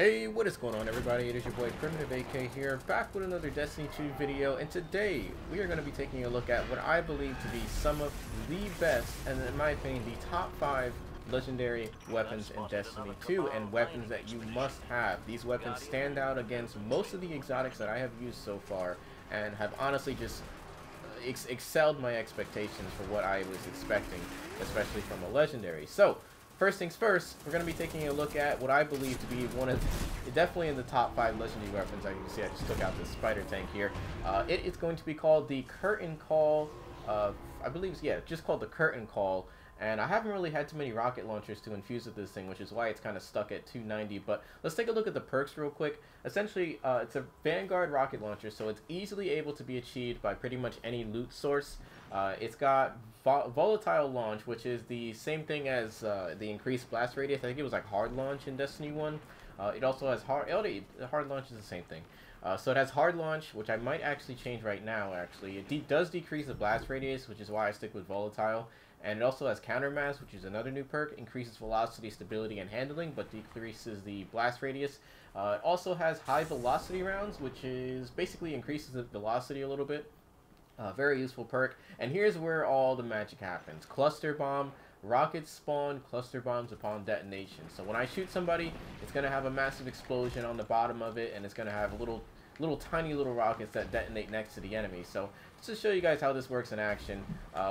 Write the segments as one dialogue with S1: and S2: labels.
S1: Hey, what is going on everybody? It is your boy Primitive AK here, back with another Destiny 2 video, and today we are going to be taking a look at what I believe to be some of the best, and in my opinion, the top 5 legendary weapons in Destiny 2, and weapons that you must have. These weapons stand out against most of the exotics that I have used so far, and have honestly just excelled my expectations for what I was expecting, especially from a legendary. So, first things first, we're going to be taking a look at what I believe to be one of, definitely in the top 5 legendary weapons. As you can see, I just took out this spider tank here. It is going to be called the Curtain Call. I believe, yeah, just called the Curtain Call. And I haven't really had too many rocket launchers to infuse with this thing, which is why it's kind of stuck at 290. But let's take a look at the perks real quick. Essentially, it's a Vanguard rocket launcher, so it's easily able to be achieved by pretty much any loot source. It's got volatile launch, which is the same thing as the increased blast radius. I think it was like hard launch in Destiny 1. It also has hard launch is the same thing. So it has hard launch, which I might actually change right now. Actually, it does decrease the blast radius, which is why I stick with volatile. And it also has counter mass, which is another new perk. Increases velocity, stability, and handling, but decreases the blast radius. It also has high velocity rounds, which is basically increases the velocity a little bit. Very useful perk. And here's where all the magic happens. Cluster bomb. Rockets spawn cluster bombs upon detonation. So when I shoot somebody, it's going to have a massive explosion on the bottom of it, and it's going to have tiny little rockets that detonate next to the enemy. So just to show you guys how this works in action,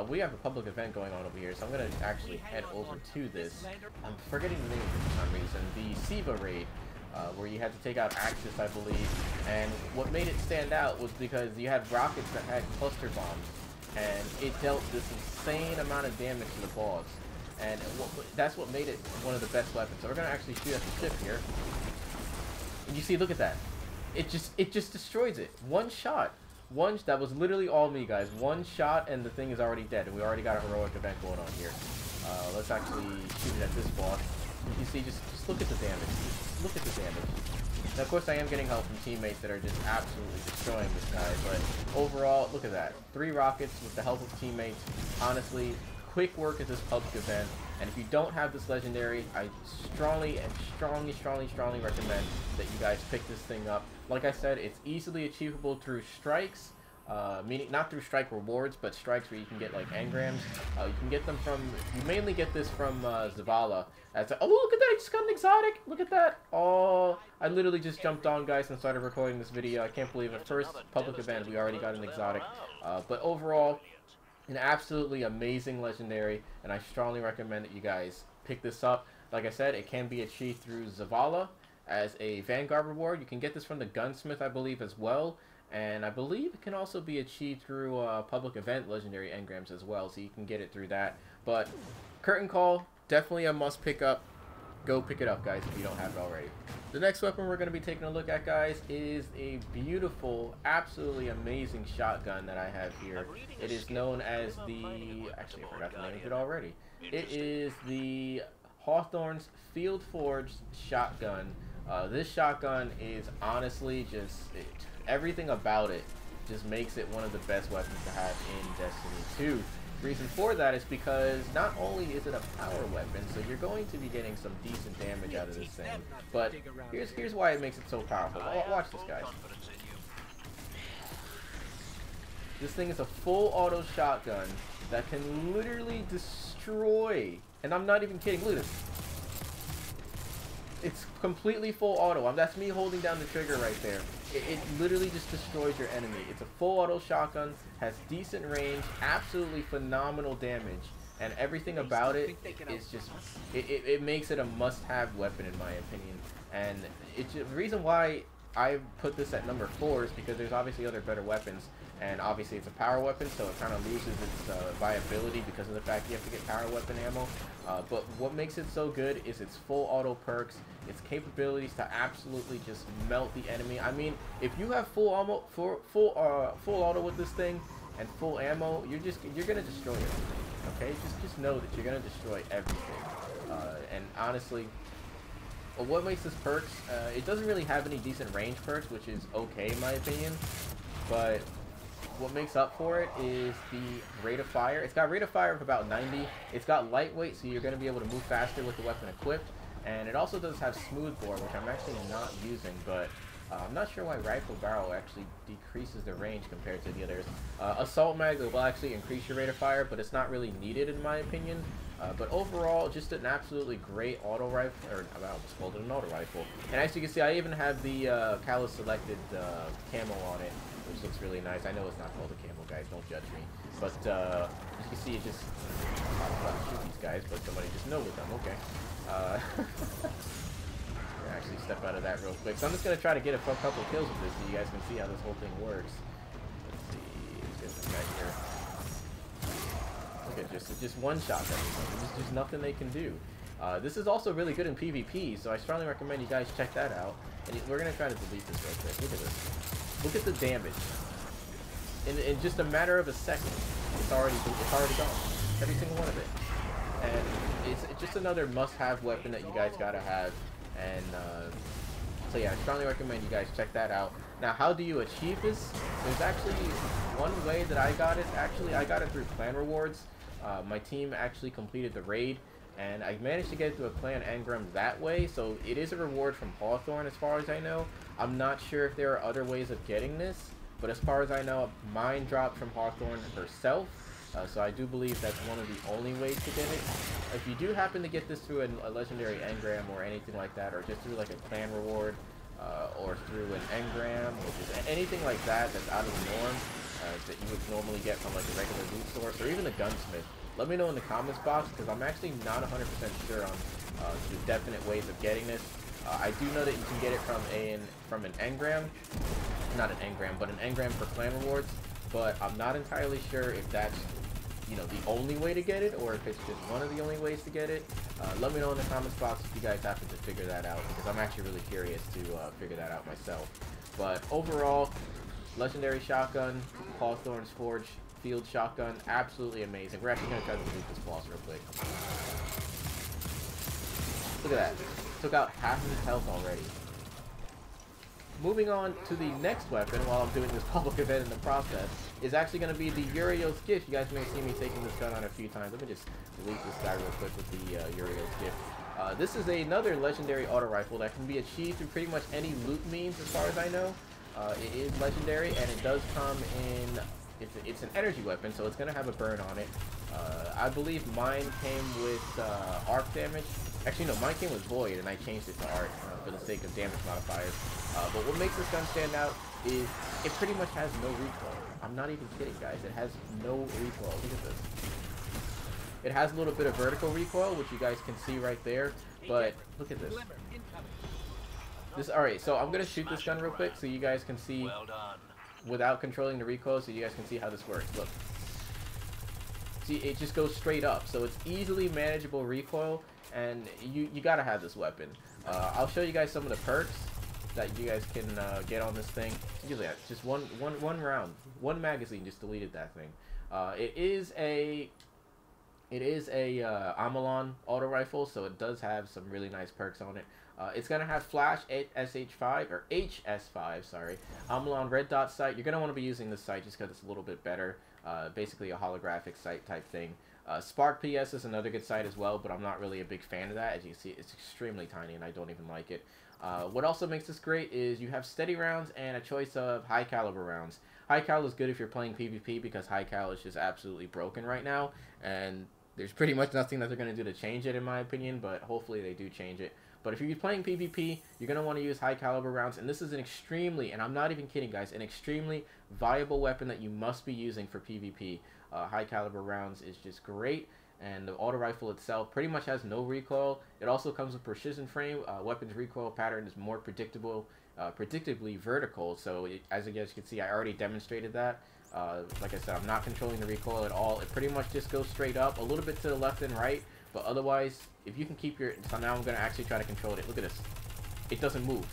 S1: we have a public event going on over here, so I'm going to actually head over to this. I'm forgetting the name for some reason. The Siva raid. Where you had to take out Axis, I believe, and what made it stand out was because you had rockets that had cluster bombs, and it dealt this insane amount of damage to the boss, and that's what made it one of the best weapons. So we're gonna actually shoot at the ship here, and you see, look at that, it just destroys it. One shot, that was literally all me, guys. One shot, and the thing is already dead, and we already got a heroic event going on here. Let's actually shoot it at this boss. You see, just look at the damage. Look at the damage. Now, of course, I am getting help from teammates that are just absolutely destroying this guy, but overall, look at that. 3 rockets with the help of teammates. Honestly, quick work at this public event, and if you don't have this legendary, I strongly recommend that you guys pick this thing up. Like I said, it's easily achievable through strikes. Meaning not through strike rewards, but strikes where you can get like engrams. You can get them from, you mainly get this from Zavala. Oh, look at that, I just got an exotic. Look at that. Oh, I literally just jumped on, guys, and started recording this video. I can't believe it. First public event, we already got an exotic. But overall, an absolutely amazing legendary, and I strongly recommend that you guys pick this up. Like I said, it can be achieved through Zavala as a Vanguard reward. You can get this from the Gunsmith, I believe, as well. And I believe it can also be achieved through public event legendary engrams as well, so you can get it through that. But Curtain Call, definitely a must pick up. Go pick it up, guys, if you don't have it already. The next weapon we're going to be taking a look at, guys, is a beautiful, absolutely amazing shotgun that I have here. It is known as the, actually I forgot the name of it already. It is the Hawthorne's Field Forged shotgun. This shotgun is honestly just, everything about it just makes it one of the best weapons to have in Destiny 2. The reason for that is because not only is it a power weapon, so you're going to be getting some decent damage out of this thing, but here's why it makes it so powerful. Watch this, guys. This thing is a full auto shotgun that can literally destroy, and I'm not even kidding, look at this. It's completely full auto. That's me holding down the trigger right there. It literally just destroys your enemy. It's a full auto shotgun, has decent range, absolutely phenomenal damage, and everything about it is just, it makes it a must-have weapon in my opinion. And the reason why I put this at number 4 is because there's obviously other better weapons, and obviously it's a power weapon, so it kind of loses its viability because of the fact you have to get power weapon ammo. But what makes it so good is its full auto perks, its capabilities to absolutely just melt the enemy. I mean, if you have full auto with this thing and full ammo, you're gonna destroy everything. Okay, just know that you're gonna destroy everything. And honestly, what makes this perks? It doesn't really have any decent range perks, which is okay in my opinion, but what makes up for it is the rate of fire. It's got rate of fire of about 90. It's got lightweight, so you're going to be able to move faster with the weapon equipped. And it also does have smooth bore, which I'm actually not using, but I'm not sure why rifle barrel actually decreases the range compared to the others. Assault mag will actually increase your rate of fire, but it's not really needed in my opinion. But overall, just an absolutely great auto rifle, or I almost called it an auto rifle. And as you can see, I even have the Callus selected camo on it, which looks really nice. I know it's not called a camo, guys, don't judge me. But as you can see, it just, I'm about to shoot these guys, but somebody just know with them, okay. Actually step out of that real quick. So I'm just going to try to get a couple kills with this so you guys can see how this whole thing works. Let's see, let's get this guy here. Look at just one shot that there's just nothing they can do. This is also really good in PvP, so I strongly recommend you guys check that out. And we're going to try to delete this real quick. Look at this. Look at the damage. In just a matter of a second, it's already gone. Every single one of it. And it's just another must-have weapon that you guys gotta have. And so yeah, I strongly recommend you guys check that out. Now, how do you achieve this? There's actually one way that I got it. Actually, I got it through clan rewards. My team actually completed the raid, and I managed to get to a clan engram that way. So it is a reward from Hawthorne, as far as I know. I'm not sure if there are other ways of getting this, but as far as I know, mine dropped from Hawthorne herself. So I do believe that's one of the only ways to get it. If you do happen to get this through a legendary engram or anything like that, or just through like a clan reward, or through an engram, which is anything like that that's out of the norm, that you would normally get from like a regular loot source, or even a gunsmith, let me know in the comments box, because I'm actually not 100% sure on the definite ways of getting this. I do know that you can get it from an engram, not an engram, but an engram for clan rewards, but I'm not entirely sure if that's, you know, the only way to get it, or if it's just one of the only ways to get it. Let me know in the comments box if you guys happen to figure that out, because I'm actually really curious to figure that out myself. But overall, legendary shotgun, Hawthorne's Forge field shotgun, absolutely amazing. We're actually going to try to delete this boss real quick. Look at that. Took out half of his health already. Moving on to the next weapon, while I'm doing this public event in the process, is actually going to be the Uriel's Gift. You guys may see me taking this gun on a few times. Let me just delete this guy real quick with the Uriel's Gift. This is another legendary auto rifle that can be achieved through pretty much any loot means, as far as I know. It is legendary, and it does come in... It's an energy weapon, so it's going to have a burn on it. I believe mine came with arc damage. Actually, no, mine came with Void, and I changed it to Arc for the sake of damage modifiers. But what makes this gun stand out is it pretty much has no recoil. I'm not even kidding, guys. It has no recoil. Look at this. It has a little bit of vertical recoil, which you guys can see right there. But look at this. Alright, so I'm going to shoot this gun real quick so you guys can see without controlling the recoil, so you guys can see how this works. Look. See, it just goes straight up. So it's easily manageable recoil, and you gotta have this weapon. I'll show you guys some of the perks that you guys can get on this thing. Usually, just one round, one magazine just deleted that thing. It is a Amalon auto rifle, so it does have some really nice perks on it. It's gonna have flash SH5 or HS5, sorry. Amalon red dot sight. You're gonna want to be using this sight just because it's a little bit better. Basically a holographic sight type thing. Spark PS is another good sight as well, but I'm not really a big fan of that. As you can see, it's extremely tiny, and I don't even like it. What also makes this great is you have steady rounds and a choice of high caliber rounds. High cal is good if you're playing PvP, because high cal is just absolutely broken right now, and there's pretty much nothing that they're going to do to change it, in my opinion, but hopefully they do change it. But if you're playing PvP, you're going to want to use high caliber rounds, and this is an extremely, and I'm not even kidding, guys, an extremely viable weapon that you must be using for PvP. High caliber rounds is just great, and the auto rifle itself pretty much has no recoil. It also comes with precision frame. Weapons recoil pattern is more predictable, predictably vertical, so as you guys can see, I already demonstrated that. Like I said, I'm not controlling the recoil at all. It pretty much just goes straight up, a little bit to the left and right, but otherwise, if you can keep your... So now I'm going to actually try to control it. Look at this. It doesn't move.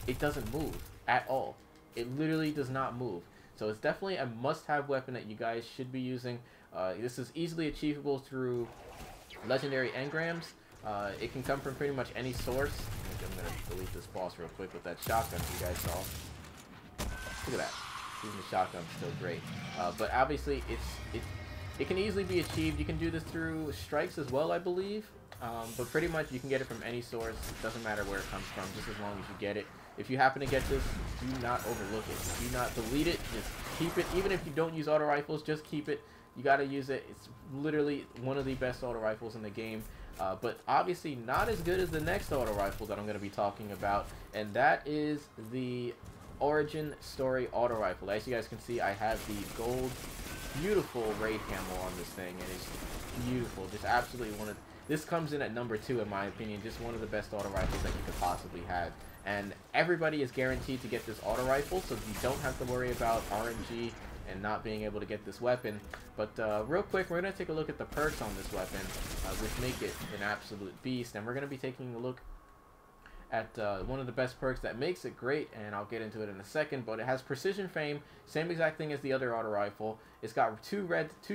S1: It doesn't move at all. It literally does not move. So it's definitely a must-have weapon that you guys should be using. This is easily achievable through legendary engrams. It can come from pretty much any source. I'm going to delete this boss real quick with that shotgun you guys saw. Look at that. Using the shotgun is still great. But obviously, It can easily be achieved. You can do this through strikes as well, I believe. But pretty much you can get it from any source. It doesn't matter where it comes from, just as long as you get it. If you happen to get this, do not overlook it. Do not delete it. Just keep it. Even if you don't use auto rifles, just keep it. You got to use it. It's literally one of the best auto rifles in the game. But obviously not as good as the next auto rifle that I'm going to be talking about. And that is the Origin Story auto rifle. As you guys can see, I have the gold, beautiful raid camo on this thing. And it's beautiful. Just absolutely one of... This comes in at number 2 in my opinion. Just one of the best auto rifles that you could possibly have. And everybody is guaranteed to get this auto rifle, so you don't have to worry about RNG and not being able to get this weapon. But real quick, we're going to take a look at the perks on this weapon, which make it an absolute beast. And we're going to be taking a look at one of the best perks that makes it great, and I'll get into it in a second. But it has Precision Fame, same exact thing as the other auto rifle. It's got two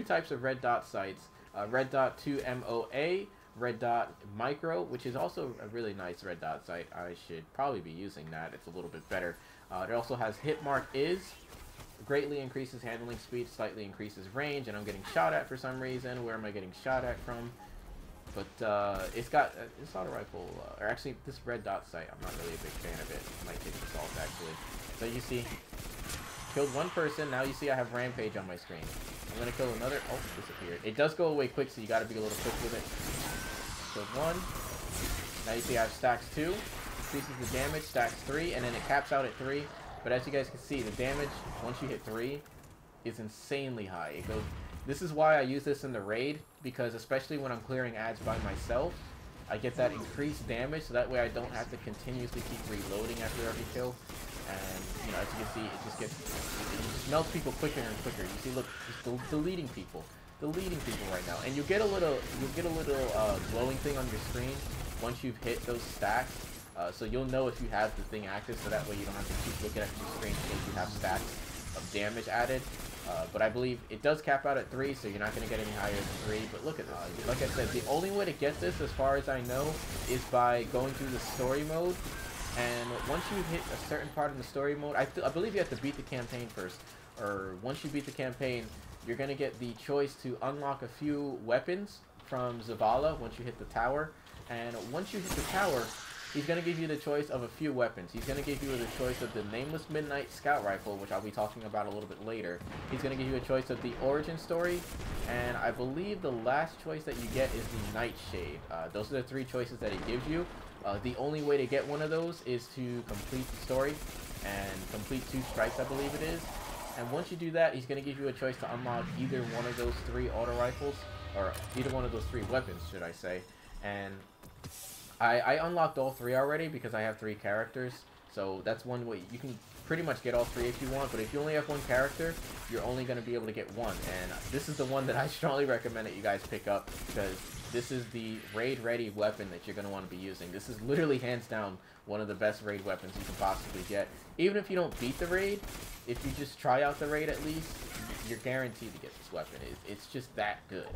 S1: types of red dot sights, red dot 2 MOA, red dot micro, which is also a really nice red dot sight. I should probably be using that. It's a little bit better. It also has hit mark is, greatly increases handling speed, slightly increases range, and I'm getting shot at for some reason. Where am I getting shot at from? But it's got this auto rifle, or actually this red dot sight. I'm not really a big fan of it. I might take this off actually. So you see, killed one person. Now you see I have Rampage on my screen. I'm gonna kill another. Oh, disappeared. It does go away quick, so you gotta be a little quick with it. Killed one. Now you see I have stacks 2. Increases the damage, stacks 3, and then it caps out at 3. But as you guys can see, the damage, once you hit 3, is insanely high. It goes. This is why I use this in the raid, because especially when I'm clearing ads by myself, I get that increased damage, so that way I don't have to continuously keep reloading after every kill. And, you know, as you can see, it just melts people quicker and quicker. You see, look, just deleting people right now. And you'll get a little glowing thing on your screen once you've hit those stacks. So you'll know if you have the thing active, so that way you don't have to keep looking at your screen in case you have stacks of damage added. But I believe it does cap out at 3, so you're not going to get any higher than 3. But look at this. Like I said, the only way to get this, as far as I know, is by going through the story mode. And once you hit a certain part in the story mode, I believe you have to beat the campaign first. Or once you beat the campaign, you're going to get the choice to unlock a few weapons from Zavala once you hit the tower. And once you hit the tower, he's going to give you the choice of a few weapons. He's going to give you the choice of the Nameless Midnight Scout Rifle, which I'll be talking about a little bit later. He's going to give you a choice of the Origin Story, and I believe the last choice that you get is the Nightshade. Those are the 3 choices that he gives you. The only way to get one of those is to complete the story and complete 2 strikes, I believe it is. And once you do that, he's going to give you a choice to unlock either one of those 3 auto rifles, or either one of those 3 weapons, should I say. And I unlocked all 3 already because I have 3 characters, so that's one way. You can pretty much get all 3 if you want, but if you only have 1 character, you're only going to be able to get 1. And this is the one that I strongly recommend that you guys pick up, because this is the raid-ready weapon that you're going to want to be using. This is literally, hands down, one of the best raid weapons you can possibly get. Even if you don't beat the raid, if you just try out the raid at least, you're guaranteed to get this weapon. It's just that good.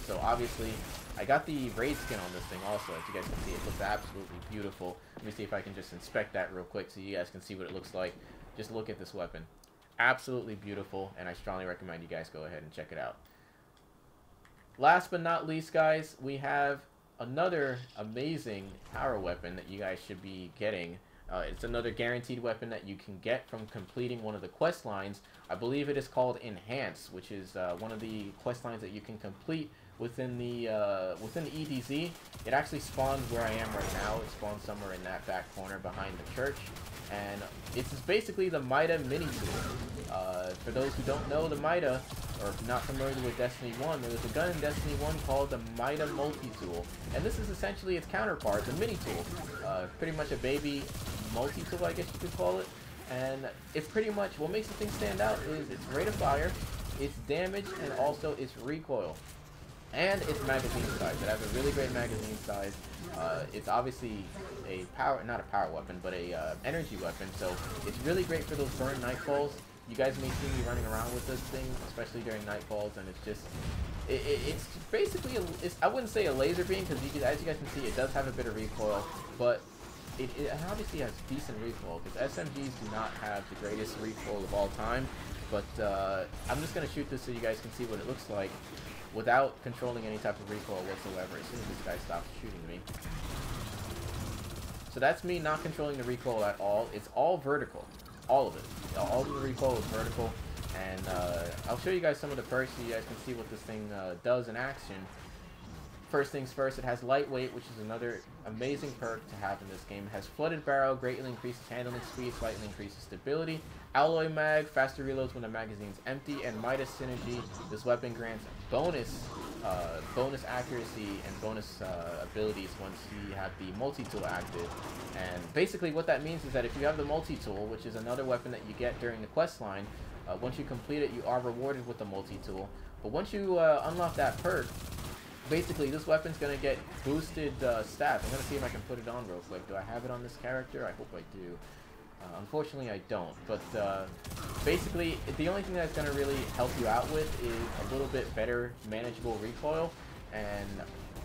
S1: So obviously, I got the raid skin on this thing also. As you guys can see, it looks absolutely beautiful. Let me see if I can just inspect that real quick so you guys can see what it looks like. Just look at this weapon. Absolutely beautiful, and I strongly recommend you guys go ahead and check it out. Last but not least, guys, we have another amazing power weapon that you guys should be getting. It's another guaranteed weapon that you can get from completing one of the quest lines. I believe it is called Enhance, which is one of the quest lines that you can complete within the EDZ. It actually spawns where I am right now. It spawns somewhere in that back corner behind the church, and it's basically the Mida mini tool. For those who don't know the Mida, or not familiar with Destiny 1, there was a gun in Destiny 1 called the Mida multi-tool, and this is essentially its counterpart, the mini tool. Pretty much a baby multi-tool, I guess you could call it. And it's pretty much, what makes the thing stand out is its rate of fire, its damage, and also its recoil. And its magazine size. It has a really great magazine size. It's obviously not a power weapon, but a energy weapon, so it's really great for those burn nightfalls. You guys may see me running around with this thing, especially during nightfalls, and it's just, it's basically, I wouldn't say a laser beam, because as you guys can see, it does have a bit of recoil, but it obviously has decent recoil, because SMGs do not have the greatest recoil of all time. But I'm just going to shoot this so you guys can see what it looks like without controlling any type of recoil whatsoever as soon as this guy stops shooting me. So that's me not controlling the recoil at all. It's all vertical. All of it. All of the recoil is vertical. And I'll show you guys some of the perks so you guys can see what this thing does in action. First things first, it has lightweight, which is another amazing perk to have in this game. It has flooded barrel, greatly increases handling speed, slightly increases stability. Alloy mag, faster reloads when the magazine's empty, and Midas synergy. This weapon grants bonus accuracy and bonus abilities once you have the multi-tool active. And basically what that means is that if you have the multi-tool, which is another weapon that you get during the quest line, once you complete it, you are rewarded with the multi-tool. But once you unlock that perk, basically this weapon's going to get boosted stats. I'm going to see if I can put it on real quick. Do I have it on this character? I hope I do. Unfortunately, I don't. But basically, the only thing that's going to really help you out with is a little bit better manageable recoil and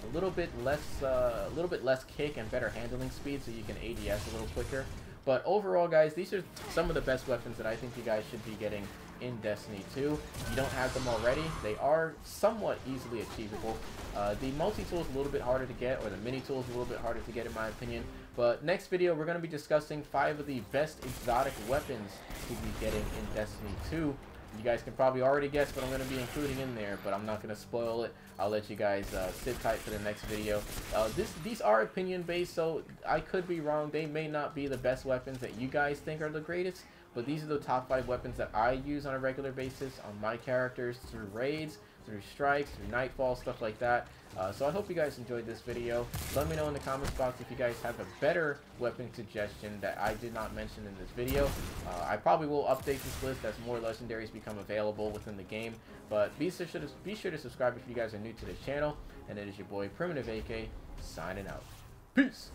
S1: a little bit less kick and better handling speed, so you can ADS a little quicker. But overall, guys, these are some of the best weapons that I think you guys should be getting in Destiny 2. If you don't have them already, they are somewhat easily achievable. The multi-tool is a little bit harder to get, or the mini-tool is a little bit harder to get in my opinion. But next video, we're going to be discussing 5 of the best exotic weapons to be getting in Destiny 2. You guys can probably already guess what I'm going to be including in there, but I'm not going to spoil it. I'll let you guys sit tight for the next video. These are opinion-based, so I could be wrong. They may not be the best weapons that you guys think are the greatest, but these are the top 5 weapons that I use on a regular basis on my characters through raids, through strikes, through nightfall, stuff like that. So I hope you guys enjoyed this video. Let me know in the comments box if you guys have a better weapon suggestion that I did not mention in this video. I probably will update this list as more legendaries become available within the game. But be sure to subscribe if you guys are new to the channel. And it is your boy Primitive AK signing out. Peace!